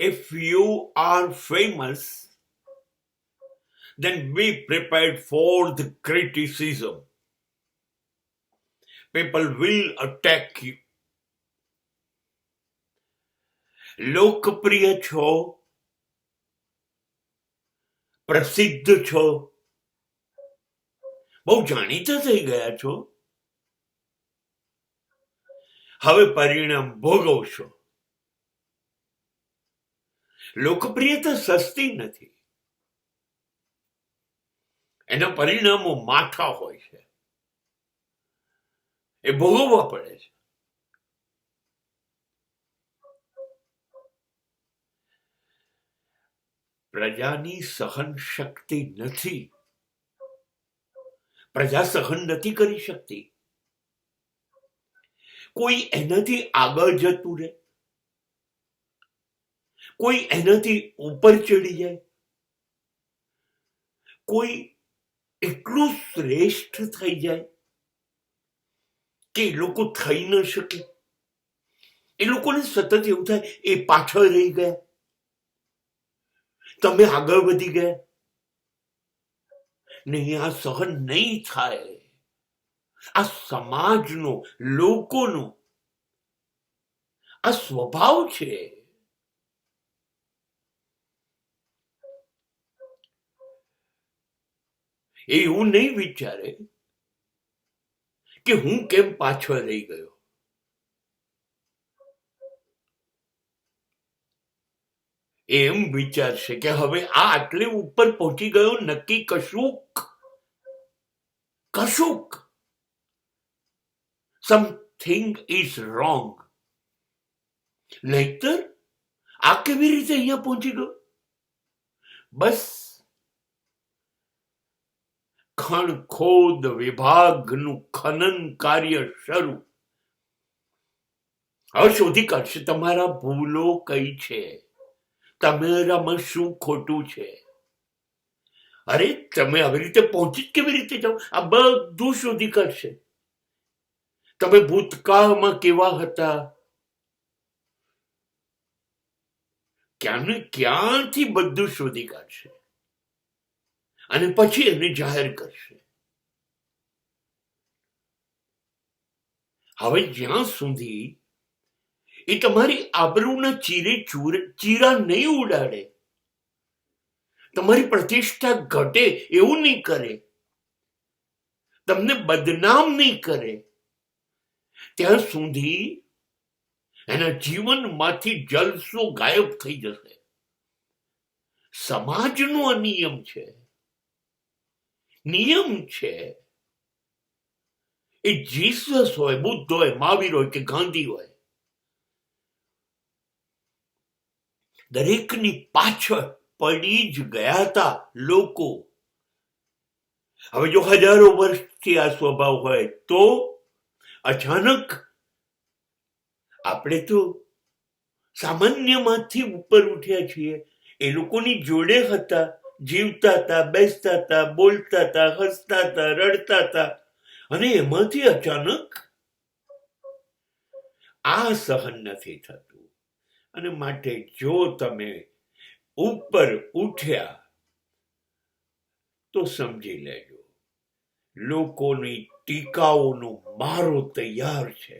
If you are famous, then be prepared for the criticism. People will attack you. લોકપ્રિય છો, પ્રસિદ્ધ છો, બહુ જાણીતા થઈ ગયા છો, હવે પરિણામ ભોગવશો. લોકપ્રિયતા સસ્તી નથી, એના પરિણામો માઠા હોય છે, એ ભોગવવા પડે છે. પ્રજાની સહન શક્તિ નથી, પ્રજા સહન નથી કરી શકતી. કોઈ એનાથી આગળ જતું રહે, કોઈ એનાથી ઉપર ચડી જાય, કોઈ એટલું શ્રેષ્ઠ થઈ જાય કે એ લોકો થઈ ન શકે. એ લોકોને સતત એવું થાય એ પાછળ રહી ગયા, તમે આગળ વધી ગયા. નહીં, આ સહન નહીં થાય. આ સમાજનો, લોકોનો આ સ્વભાવ છે. એવું નહીં વિચારે કે હું કેમ પાછળ રહી ગયો. એમ વિચારશે કે હવે આ આટલે ઉપર પહોંચી ગયો, નક્કી કશુંક સમથિંગ ઇઝ રોંગ. નહીતર આ કેવી રીતે અહીંયા પહોંચી ગયો? બસ ખણખોદ વિભાગનું ખનન કાર્ય શરૂ. હવે શોધી કાઢશે તમારા ભૂલો કઈ છે, તમારામાં શું ખોટું છે. અરે તમે આવી રીતે પહોંચી જ કેવી રીતે જાઓ, આ બધું શોધી કાઢશે. તમે ભૂતકાળમાં કેવા હતા, ક્યાંથી બધું શોધી કાઢશે અને પછી એને જાહેર કરશે. હવે જ્યાં સુધી એ તમારી આબરૂના ચીરા નહીં ઉડાડે, તમારી પ્રતિષ્ઠા ઘટે એવું નહીં કરે, તમને બદનામ નહીં કરે, ત્યાં સુધી એના જીવનમાંથી જલસો ગાયબ થઈ જશે. સમાજનો આ નિયમ છે, નિયમ છે. એ જીસસ હોય, બુદ્ધ હોય, મહાવીર હોય કે ગાંધી હોય, દરેકની પાછળ પડી જ ગયા હતા લોકો. હવે જો હજારો વર્ષથી આ સ્વભાવ હોય તો અચાનક આપણે તો સામાન્યમાંથી ઉપર ઉઠ્યા છીએ. એ લોકોની જોડે હતા, જીવતા હતા, બેસતા હતા, બોલતા હતા, હસતા હતા, રડતા હતા, અને એમાંથી અચાનક આ સહન નથી થતું. અને માટે જો તમે ઉપર ઉઠ્યા તો સમજી લેજો, લોકોની ટીકાઓનો મારો તૈયાર છે.